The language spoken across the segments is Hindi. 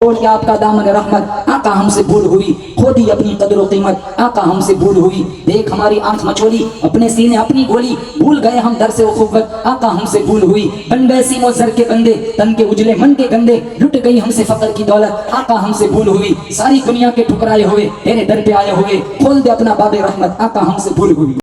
छोड़ के आपका दामन रहमत, आका हमसे भूल हुई, खो दी अपनी कदर कीमत, आका हमसे भूल हुई। देख हमारी आंख मचोली, अपने सीने अपनी गोली, भूल गए हम दर से उखुवत, आका हमसे भूल हुई। बन गए सीमो सर के बंदे, तन के उजले मन के गंदे, लुट गई हमसे फकर की दौलत, आका हमसे भूल हुई। सारी दुनिया के ठुकराए हुए तेरे दर पे आए हुए, खोल दे अपना बाबे रहमत, आका हमसे भूल हुई।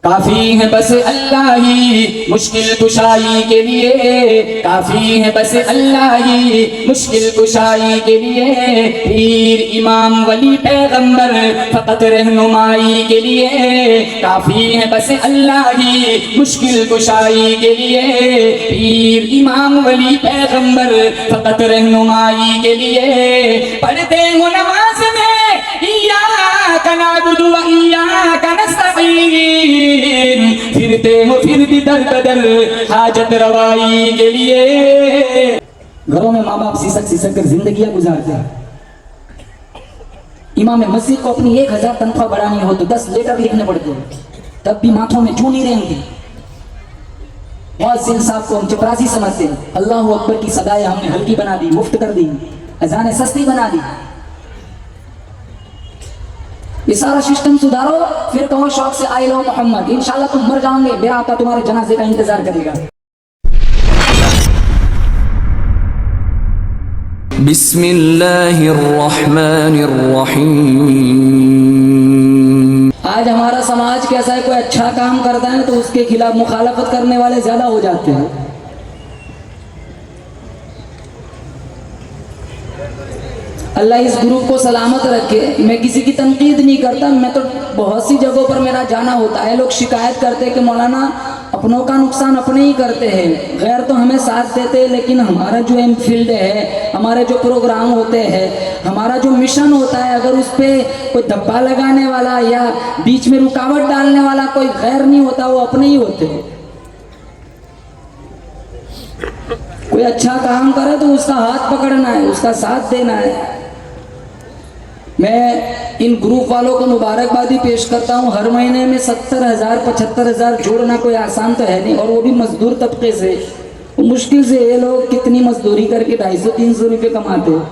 काफी है बस अल्लाह ही मुश्किल कुशाई के लिए, काफी है बस अल्लाह ही मुश्किल कुशाई के लिए। पीर इमाम वली पैगंबर फकत रहनुमाई के लिए, काफी है बस अल्लाह ही मुश्किल कुशाई के लिए। पीर इमाम वली पैगंबर फकत रहनुमाई के लिए। पढ़ते हो नमाज में इय्याका नअबुदु व इय्याका नस्तईन, फिरते हो फिर भी दर बदर हाजत रवाई के लिए। घरों में माँ बाप सिसक सिसक कर जिंदगियां गुजारते हैं। इमाम मस्जिद को अपनी 1000 तनख्वाह बढ़ानी हो तो 10 लेटर लिखने पड़ते हैं, तब भी माथों में चूनी रहेंगी। मुअज्जिन साहब को हम चपरासी समझते हैं। अल्लाहु अकबर की सदाएं हमने हल्की बना दी, मुफ्त कर दी, अजानें सस्ती बना दी। ये सारा सिस्टम सुधारो, फिर कहो शौक से आई लो मोहम्मद। इंशाल्लाह तुम मर जाओगे, मेरा आका तुम्हारे जनाजे का इंतजार करेगा। बिस्मिल्लाहिर्रहमानिर्रहीम। आज हमारा समाज कैसा है, कोई अच्छा काम करता है तो उसके खिलाफ मुखालफत करने वाले ज्यादा हो जाते हैं। अल्लाह इस ग्रुप को सलामत रखे। मैं किसी की तनकीद नहीं करता, मैं तो बहुत सी जगहों पर मेरा जाना होता है। लोग शिकायत करते हैं कि मौलाना अपनों का नुकसान अपने ही करते हैं, गैर तो हमें साथ देते हैं, लेकिन हमारा जो एम फील्ड है, हमारे जो प्रोग्राम होते हैं, हमारा जो मिशन होता है, अगर उस पर कोई धब्बा लगाने वाला या बीच में रुकावट डालने वाला कोई गैर नहीं होता, वो अपने ही होते हैं। कोई अच्छा काम करे तो उसका हाथ पकड़ना है, उसका साथ देना है। मैं इन ग्रुप वालों को मुबारकबादी पेश करता हूँ। हर महीने में 70,000 75,000 जोड़ना कोई आसान तो है नहीं, और वो भी मजदूर तबके से। तो मुश्किल से ये लोग कितनी मजदूरी करके 250-300 रुपये कमाते हैं।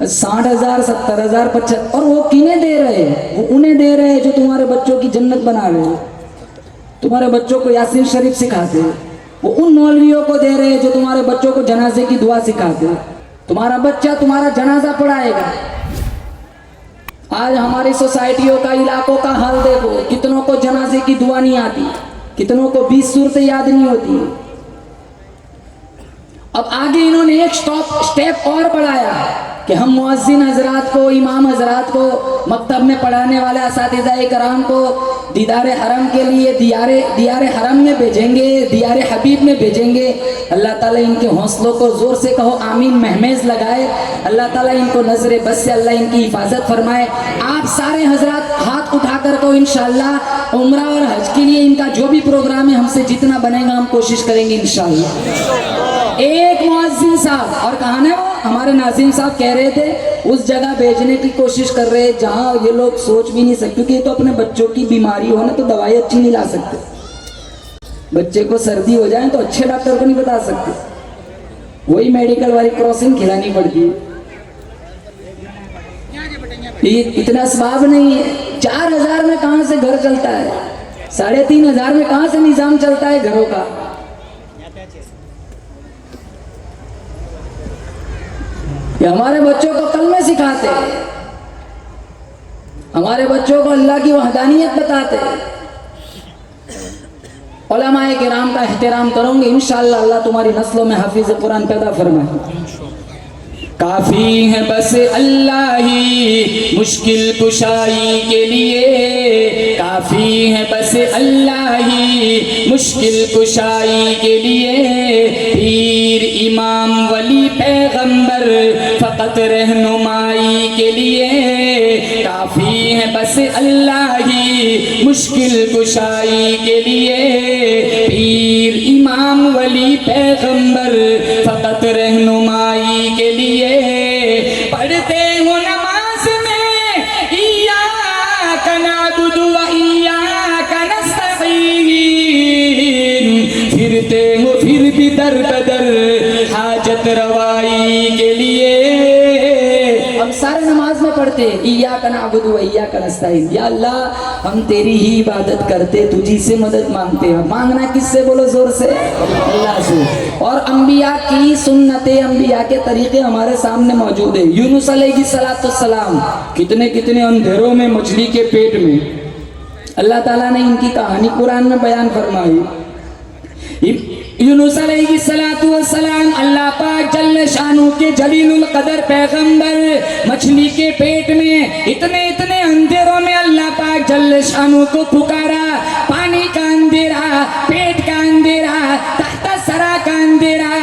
60,000 70,000 75, और वो किन्हें दे रहे हैं? वो उन्हें दे रहे हैं जो तुम्हारे बच्चों की जन्नत बना रहे हैं, तुम्हारे बच्चों को यासीन शरीफ सिखाते हैं। वो उन मौलवियों को दे रहे हैं जो तुम्हारे बच्चों को जनाजे की दुआ सिखाते हैं। तुम्हारा बच्चा तुम्हारा जनाजा पढ़ाएगा। आज हमारी सोसाइटियों का, इलाकों का हाल देखो, कितनों को जनाजे की दुआ नहीं आती, कितनों को 20 सूरतें याद नहीं होती। अब आगे इन्होंने एक स्टेप और बढ़ाया कि हम मुअज्जिन हजरात को, इमाम हजरात को, मकतब में पढ़ाने वाले असातिज़ाए कराम को दीदार हरम के लिए दियारे हरम में भेजेंगे, दियारे हबीब में भेजेंगे। अल्लाह ताला इनके हौसलों को जोर से कहो आमीन, महमेज लगाए। अल्लाह ताला इनको नजर बस से अल्लाह इनकी हिफाजत फरमाए। आप सारे हजरात हाथ उठाकर को इंशाअल्लाह उम्रा और हज के लिए इनका जो भी प्रोग्राम है, हमसे जितना बनेगा हम कोशिश करेंगे इंशाअल्लाह। एक मुअज्जिन साहब, और कहाँ है वो, हमारे नाज़िम साहब कह रहे थे, उस जगह भेजने की कोशिश कर रहे हैं जहाँ ये लोग सोच भी नहीं सकते, क्योंकि ये तो अपने बच्चों की बीमारी हो ना तो दवाई अच्छी नहीं ला सकते। बच्चे को सर्दी हो जाए तो अच्छे डॉक्टर को नहीं बता सकते, वही मेडिकल वाली क्रॉसिंग खिलानी पड़ती है। इतना असबाब नहीं है। 4,000 में कहाँ से घर चलता है? 3,500 में कहाँ से निजाम चलता है घरों का? ये हमारे बच्चों को कलमे सिखाते, हमारे बच्चों को अल्लाह की वहदानियत बताते। उलमाए किराम का एहतराम करोगे इंशाअल्लाह, अल्लाह तुम्हारी नस्लों में हाफिज कुरान पैदा फरमाए। काफी है बस अल्लाह ही मुश्किल कुशाई के लिए, काफी है बस अल्लाह ही मुश्किल कुशाई के लिए। पीर इमाम वली पैगंबर फकत रहनुमाई के लिए, काफी है बस अल्लाह ही मुश्किल कुशाई के लिए। पीर इमाम वली पैगंबर फकत रहनुमाई के लिए। पढ़ते हो नमाज में इय्याका नअबुदु व इय्याका नस्तईन, फिरते हो फिर भी दर बदर हाजत रवाई के लिए। हम सारे नमाज में पढ़ते इय्याका नअबुदु व इय्याका नस्तईन, या अल्लाह हम तेरी ही इबादत करते, तुझी से मदद मांगते हैं। मांगना किससे, बोलो जोर से, अल्लाह से। और अंबिया की सुन्नतें, अंबिया के तरीके हमारे सामने मौजूद है। यूनुस अलैहिस्सलाम कितने कितने अंधेरों में मछली के पेट में, अल्लाह ताला ने इनकी कहानी कुरान में बयान फरमाई। यूनुस अलैहिस्सलाम अल्लाह पाक जल्ल शानू के जलीलुल कदर पैगंबर मछली के पेट में इतने इतने अंधेरों में अल्लाह पाक जल्ल शानू को पुकारा। पानी का अंधेरा, पेट का अंधेरा, तख्ता सरा का अंधेरा,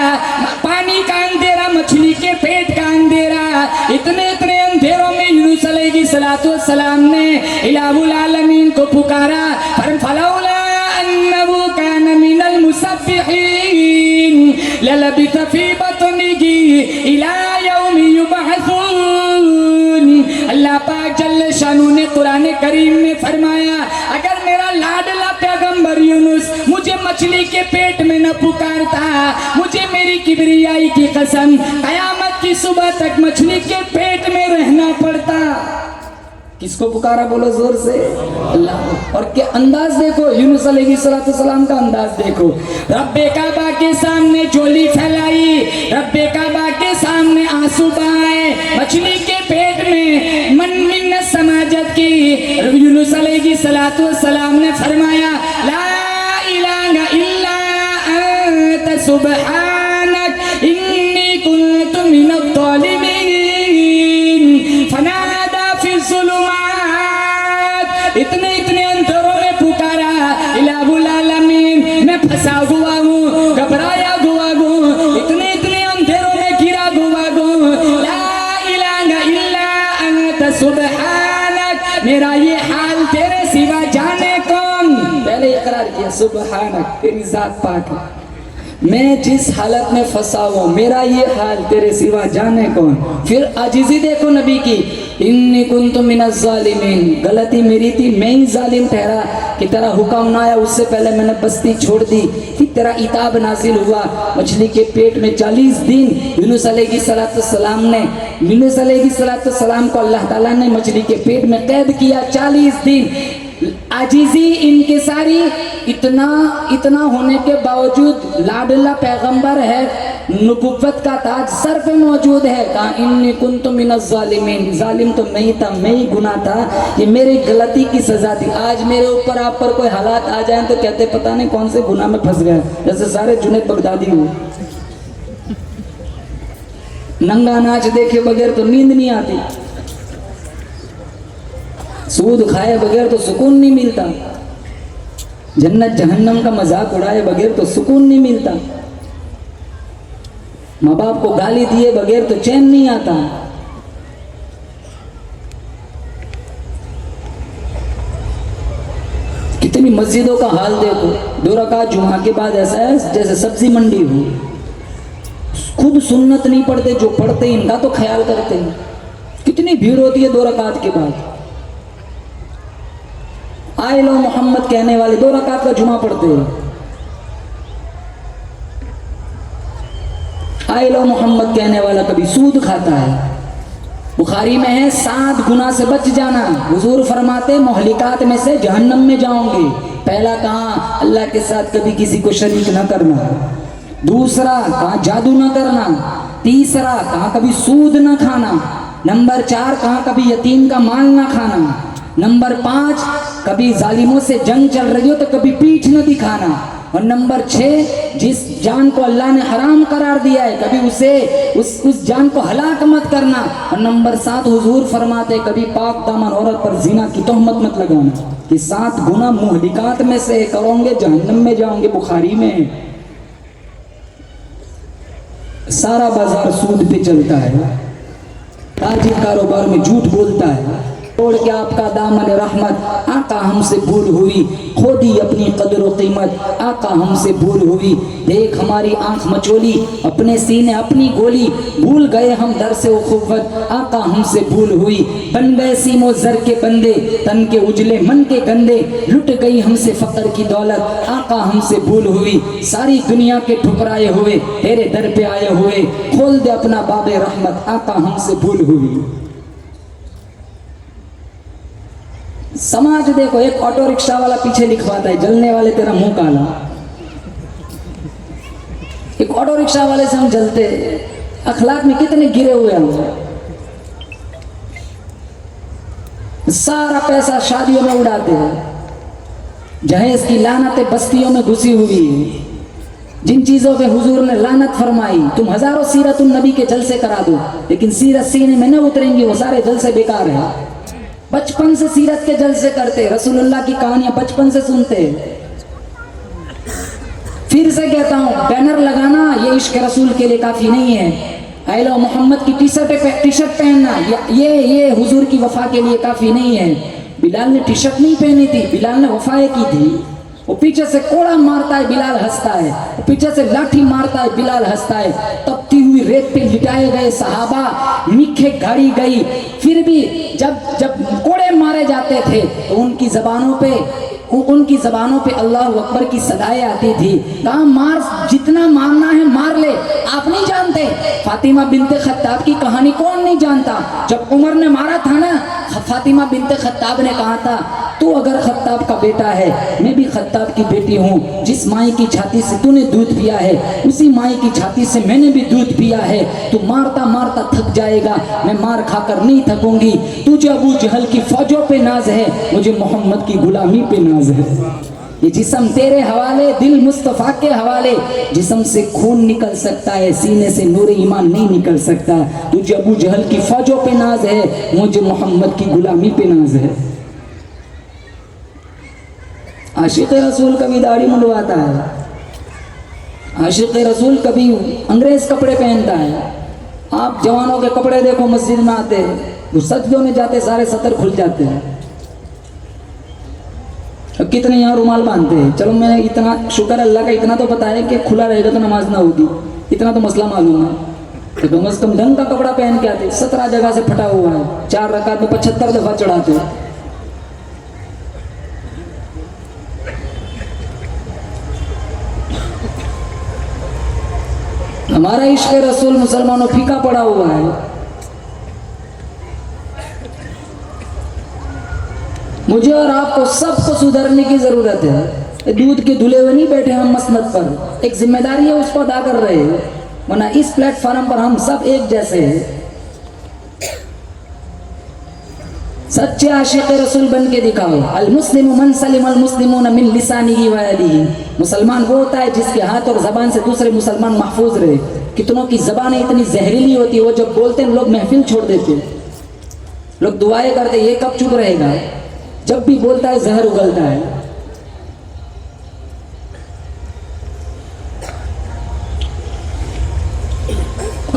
पानी का अंधेरा, मछली के पेट का अंधेरा, इतने इतने अंधेरों में यूनुस अलैहिस्सलाम ने इलाहुल आलमीन को पुकारा। फलौला अन्नहु कान मिनल मुसब्बिहीन ललबिथ फी बतनिही इला यौमि युबअसून। अल्लाह पाक जल्ल शानू ने कुरान करीम में फरमाया, अगर मेरा लाडला पैगंबर यूनुस मुझे मछली के पेट में न पुकारता, मुझे मेरी किबरियाई की कसम कयामत की सुबह तक मछली के पेट में रहना पड़ता। किसको पुकारा, बोलो जोर से, अल्लाह। और क्या अंदाज देखो, यूनुस अलैहिस्सलाम का अंदाज देखो। रब्बे काबा के सामने झोली फैलाई, रब्बे काबा के सामने आंसू बहाए, मछली के पेट में मन मिन्नत समाजत की। यूनुस अलैहिस्सलाम ने फरमाया, ला इलाहा इल्ला अंत सुब्हानक इन्नी कुन्तु मिनज़ ज़ालिमीन। फनादा फी ज़ुलुमात, इतने इतने अंतरों में पुकारा, इलाहुल आलमीन मैं फंसा हुआ हूँ, घबराया हुआ हूँ, इतने इतने अंधेरों में घिरा हुआ हूँ। ला इलाहा इल्ला अंत सुब्हानक, मेरा ये हाल तेरे सिवा जाने कौन। पहले इकरार किया, सुब्हानक, तेरी जात पाक है, मैं जिस हालत में फंसा हुआ, मेरा ये हाल तेरे सिवा जाने कौन। फिर आजिज़ी देखो नबी की, इन्नी कुन्तु मिनज़ ज़ालिमीन, गलती मेरी थी, मैं ही जालिम ठहरा कि तेरा हुक्म ना आया, उससे पहले मैंने बस्ती छोड़ दी। फिर तेरा इताब नाजिल हुआ, मछली के पेट में 40 दिन यूनुस अलैहिस्सलाम को अल्लाह ताला ने मछली के पेट में कैद किया 40 दिन। आजीजी इनके सारी, इतना होने के बावजूद लाडला पैगंबर है, नबुव्वत का ताज सर पे मौजूद है। कहा इन्नी कुन्तु मिनज़ ज़ालिमीन, जालिम तो मैं ही था, मैं ही गुनाह था, ये मेरी गलती की सजा थी। आज मेरे ऊपर आप पर कोई हालात आ जाए तो कहते पता नहीं कौन से गुनाह में फंस गए, जैसे सारे जुनैद बगदादी हुए। नंगा नाच देखे बगैर तो नींद नहीं आती, सूद खाए बगैर तो सुकून नहीं मिलता, जन्नत जहन्नम का मजाक उड़ाए बगैर तो सुकून नहीं मिलता, माँ बाप को गाली दिए बगैर तो चैन नहीं आता। कितनी मस्जिदों का हाल देखो, 2 रकात जुमा के बाद ऐसा है जैसे सब्जी मंडी हो। खुद सुन्नत नहीं पढ़ते, जो पढ़ते इनका तो ख्याल करते हैं। कितनी भीड़ होती है 2 रकात के बाद। आए लो मोहम्मद कहने वाले 2 रकात का जुमा पढ़ते हैं। आए लो मोहम्मद कहने वाला कभी सूद खाता है। बुखारी में है 7 गुनाह से बच जाना। हुजूर फरमाते मोहलिकात में से जहन्नम में जाओगे। पहला कहा अल्लाह के साथ कभी किसी को शरीक न करना, दूसरा कहा जादू न करना, तीसरा कहा कभी सूद न खाना, नंबर 4 कहा कभी यतीम का माल न खाना, नंबर 5 कभी जालिमों से जंग चल रही हो तो कभी पीठ न दिखाना, और नंबर 6 जिस जान को अल्लाह ने हराम करार दिया है कभी उस जान को हलाक मत करना, और नंबर 7 हुजूर फरमाते कभी पाक दामन औरत पर जिना की तोहमत मत लगाना। कि 7 गुना मुहलिकात में से करोगे जहन्नम में जाओगे। बुखारी में है। सारा बाजार सूद पे चलता है, ताजिर कारोबार में झूठ बोलता है, छोड़ के आपका दामन रहमत, आका हमसे भूल हुई, खो दी अपनी कदर व कीमत, आका हमसे भूल हुई। देख हमारी आंख मचोली, अपने सीने अपनी गोली, भूल गए हम दर से उखुवत, आका हमसे भूल हुई। बन गए सीमो जर के बंदे, तन के उजले मन के गंदे, लुट गई हमसे फकर की दौलत, आका हमसे भूल हुई। सारी दुनिया के ठुकराए हुए तेरे दर पे आए हुए, खोल दे अपना बाबे रहमत, आका हमसे भूल हुई। समाज देखो, एक ऑटो रिक्शा वाला पीछे लिखवाता है, जलने वाले तेरा मुंह काला। एक ऑटो रिक्शा वाले से हम जलते, अखलाक में कितने गिरे हुए हम। सारा पैसा शादियों में उड़ाते हैं, जहेज की लानतें बस्तियों में घुसी हुई है। जिन चीजों पे हुजूर ने लानत फरमाई, तुम हजारों सीरत उन नबी के जलसे करा दो, लेकिन सीरत सीने में न उतरेंगी, वो सारे जलसे बेकार है। बचपन से सीरत के जलसे करते, रसूलुल्लाह की कहानियां बचपन से सुनते। फिर से कहता हूं, बैनर लगाना ये इश्क रसूल के लिए काफी नहीं है। आइलो मोहम्मद की टी शर्ट पहनना ये हुजूर की वफा के लिए काफी नहीं है। बिलाल ने टी शर्ट नहीं पहनी थी, बिलाल ने वफाएं की थी। वो पीछे से कोड़ा मारता है, बिलाल हंसता है। वो पीछे से लाठी मारता है, बिलाल हंसता है। तपती हुई रेत पे लिटाए गए सहाबा, मीखे गाड़ी गई, फिर भी जब कोड़े मारे जाते थे तो उनकी जबानों पे अल्लाह अकबर की सदाएं आती थी। कहा मार, जितना मारना है मार ले, आप नहीं जानते फातिमा बिनते खत्ताब की कहानी? कौन नहीं जानता? जब उमर ने मारा था ना, फातिमा बिनते खत्ताब ने कहा था, तू अगर खत्ताब का बेटा है, मैं भी खत्ताब की बेटी हूँ। जिस माई की छाती से तूने दूध पिया है, उसी माई की छाती से मैंने भी दूध पिया है। तू मारता मारता थक जाएगा, मैं मार खाकर नहीं थकूंगी। तुझे अबू जहल की फौजों पे नाज है, मुझे मोहम्मद की गुलामी पे नाज है। ये जिस्म तेरे हवाले, दिल मुस्तफ़ा के हवाले। जिस्म से खून निकल सकता है, सीने से नूर ईमान नहीं निकल सकता। तुझे अबू जहल की फौजों पे नाज है, मुझे मोहम्मद की गुलामी पे नाज है। आशिक़ रसूल कभी दाढ़ी मुंडवाता है, आशिक़ रसूल कभी अंग्रेज कपड़े पहनता है। आप जवानों के कपड़े देखो, मस्जिद में आते हैं, वो सजदों में जाते सारे सतर खुल जाते हैं। अब कितने यहाँ रुमाल बांधते हैं। चलो मैं इतना शुक्र अल्लाह का, इतना तो पता है कि खुला रहेगा तो नमाज ना होगी, इतना तो मसला मालूम है। तो कम से कम ढंग का कपड़ा पहन के आते। 17 जगह से फटा हुआ है, 4 रकात में 75 दफा चढ़ाते हैं। हमारा इश्क़ रसूल मुसलमानों फीका पड़ा हुआ है। मुझे और आपको सबको सुधरने की जरूरत है। दूध के धुले हुए नहीं बैठे हम मसनद पर, एक जिम्मेदारी है, उसको अदा कर रहे हैं। वरना इस प्लेटफॉर्म पर हम सब एक जैसे हैं। सच्चे आशिक़ रसूल बन के दिखाओ। अल मुस्लिमु मन सलिमल मुस्लिमून मिन लिसानिही व यदिही। मुसलमान वो होता है जिसके हाथ और जबान से दूसरे मुसलमान महफूज रहे। कितनों की जबानें इतनी जहरीली होती है, वो जब बोलते हैं लोग महफिल छोड़ देते हैं, लोग दुआएं करते, ये कब चुप रहेगा? जब भी बोलता है जहर उगलता है।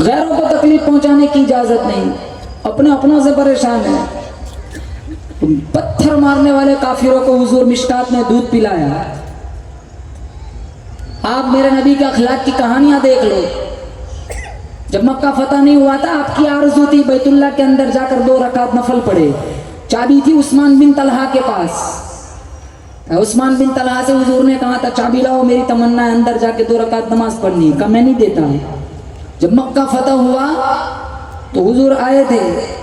गैरों को तकलीफ पहुंचाने की इजाजत नहीं, अपने अपनों से परेशान है। पत्थर मारने वाले काफिरों को हुजूर मिशकात में दूध पिलाया। आप मेरे नबी के अखलाक की कहानियां देख लो। जब मक्का फतह नहीं हुआ था, आपकी आरज़ू थी बैतुल्लाह के अंदर जाकर 2 रकात नफल पढ़े। चाबी थी उस्मान बिन तलहा के पास। उस्मान बिन तलहा से हुजूर ने कहा था, चाबी लाओ, मेरी तमन्ना है अंदर जाके 2 रकात नमाज पढ़नी। कहा मैं नहीं देता। जब मक्का फतह हुआ तो हुजूर आए थे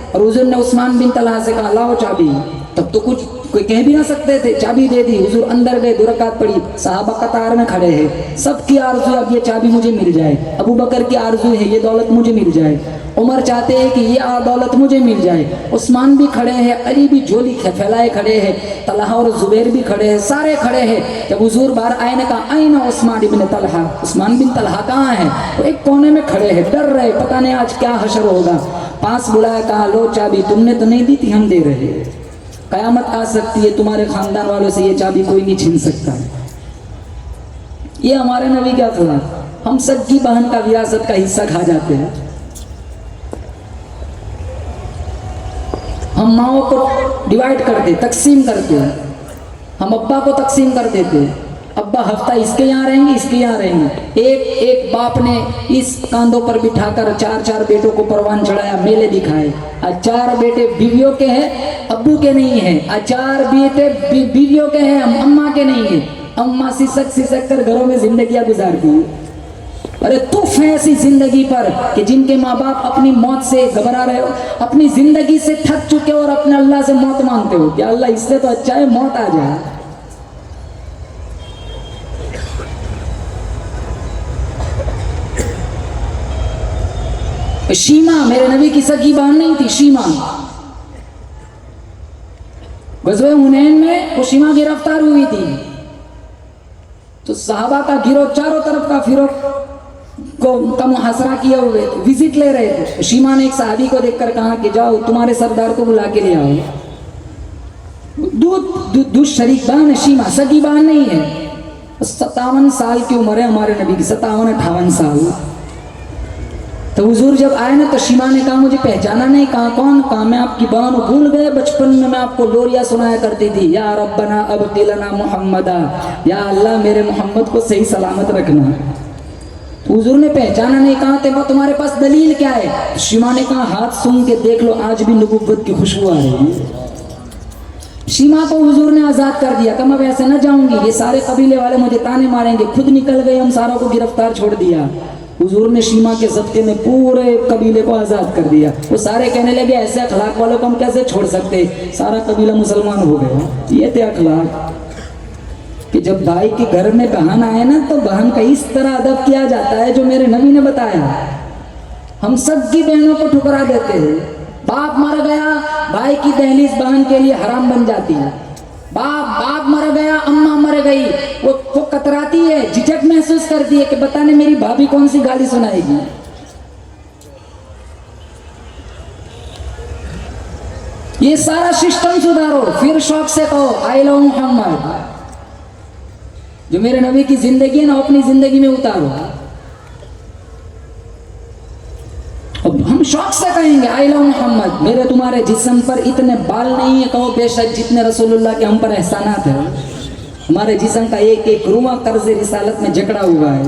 और हुजूर ने उस्मान बिन तलहा से कहा, लाओ चाबी। तब तो कुछ कोई कह भी ना सकते थे, चाबी दे दी। हुजूर अंदर गए, 2 रकात पड़ी। सहाबा कतार में खड़े हैं, सबकी आरज़ू अब ये चाबी मुझे मिल जाए। अबू बकर की आरज़ू है ये दौलत मुझे मिल जाए। उमर चाहते हैं कि ये दौलत मुझे मिल जाए। उस्मान भी खड़े हैं, अली भी झोली फैलाए खड़े हैं, तलहा और जुबैर भी खड़े हैं, सारे खड़े हैं। जब हुजूर बाहर आए ने कहा, आईना उस्मान इब्न तलहा, उस्मान बिन तलहा कहाँ है? वो एक कोने में खड़े हैं, डर रहे, पता नहीं आज क्या हशर होगा। पास बुलाया, कहा लो चाबी, तुमने तो नहीं दी थी, हम दे रहे हैं। कयामत आ सकती है, तुम्हारे खानदान वालों से ये चाबी कोई नहीं छीन सकता है। ये हमारे नबी का अखलाक। हम सच्ची बहन का विरासत का हिस्सा खा जाते हैं। हम माओ को डिवाइड करते, तकसीम करते, हम अब्बा को तकसीम कर देते, अब्बा हफ्ता इसके यहाँ रहेंगे, इसके यहाँ रहेंगे। एक बाप ने इस कांधों पर बिठाकर 4 बेटों को परवान चढ़ाया, मेले दिखाए। 4 बेटे बीवियों के हैं, अब्बू के नहीं है। 4 बेटे बीवियों के हैं, अम्मा के नहीं है। अम्मा सिसक कर घरों में जिंदगियां गुजारती। अरे तुफ है ऐसी जिंदगी पर कि जिनके माँ बाप अपनी मौत से घबरा रहे हो, अपनी जिंदगी से थक चुके हो और अपने अल्लाह से मौत मांगते हो कि अल्लाह इससे तो अच्छा है मौत आ जाए। शीमा मेरे नबी की सगी बहन नहीं थी। शीमा गज़वे हुनैन में वो शीमा गिरफ्तार हुई थी, तो सहाबा का गिरोह चारों तरफ का फिरोग का मुहासरा किए हुए थे, विजिट ले रहे थे। शीमा ने एक सहाबी को देखकर कहा कि जाओ तुम्हारे सरदार को बुला के ले आओ। दूध शरीक बहन है शीमा, सगी बहन नहीं है। 57 साल की उम्र है हमारे नबी की, 57-58 साल। तो हुजूर जब आए ना तो शीमा ने कहा मुझे पहचाना नहीं। कहा कौन? कहा मैं आपकी बहन भूल गए, बचपन में मैं आपको लोरिया सुनाया करती थी, या रब्बना अब्तिलना मुहम्मदा, या अल्लाह मेरे मोहम्मद को सही सलामत रखना। तो हुजूर ने पहचाना नहीं। कहा तो तुम्हारे पास दलील क्या है? शीमा ने कहा हाथ सूंघ के देख लो, आज भी नबुव्वत की खुशबू आ रही है। शीमा को हुजूर ने आजाद कर दिया। कहा मैं वैसे न जाऊंगी, ये सारे कबीले वाले मुझे ताने मारेंगे। खुद निकल गए, हम सारों को गिरफ्तार छोड़ दिया। हुजूर ने शीमा के ज़ब्ते में पूरे कबीले को आज़ाद कर दिया। वो सारे कहने लगे ऐसे अखलाक वालों को हम कैसे छोड़ सकते, सारा कबीला मुसलमान हो गया। ये थे अखलाक कि जब भाई के घर में बहन आए ना तो बहन का इस तरह अदब किया जाता है जो मेरे नबी ने बताया। हम सबकी बहनों को ठुकरा देते हैं। बाप मर गया, भाई की दहलीज बहन के लिए हराम बन जाती है। बाप मर गया, अम्मा मर गई, वो कतराती है, झिझक महसूस करती है कि बताने मेरी भाभी कौन सी गाली सुनाएगी। ये सारा सिस्टम सुधारो, फिर शौक से कहो आई लव मोहम्मद। जो मेरे नबी की जिंदगी है ना अपनी जिंदगी में उतारो। अब हम शौक से कहेंगे आई लव मोहम्मद। मेरे तुम्हारे जिस्म पर इतने बाल नहीं है, कहो बेशक जितने रसूलुल्लाह के हम पर एहसानात है। हमारे जिस्म का एक रुआ कर्ज रिसालत में जकड़ा हुआ है।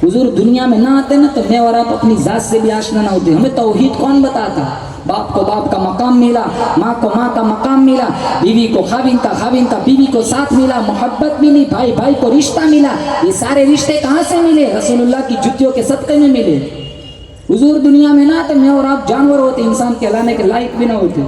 हुजूर दुनिया में ना आते ना तो मैं और आप अपनी जात से भी आशना ना होते। हमें तौहीद कौन बताता? बाप को बाप का मकाम मिला, माँ को माँ का मकाम मिला, बीवी को खाविन का बीवी को साथ मिला, मोहब्बत मिली, भाई को रिश्ता मिला। ये सारे रिश्ते कहाँ से मिले? रसूलुल्लाह की जुतियों के सदक़े में मिले। हुजूर दुनिया में ना तो मैं और आप जानवर होते, इंसान कहलाने के लायक भी ना होते।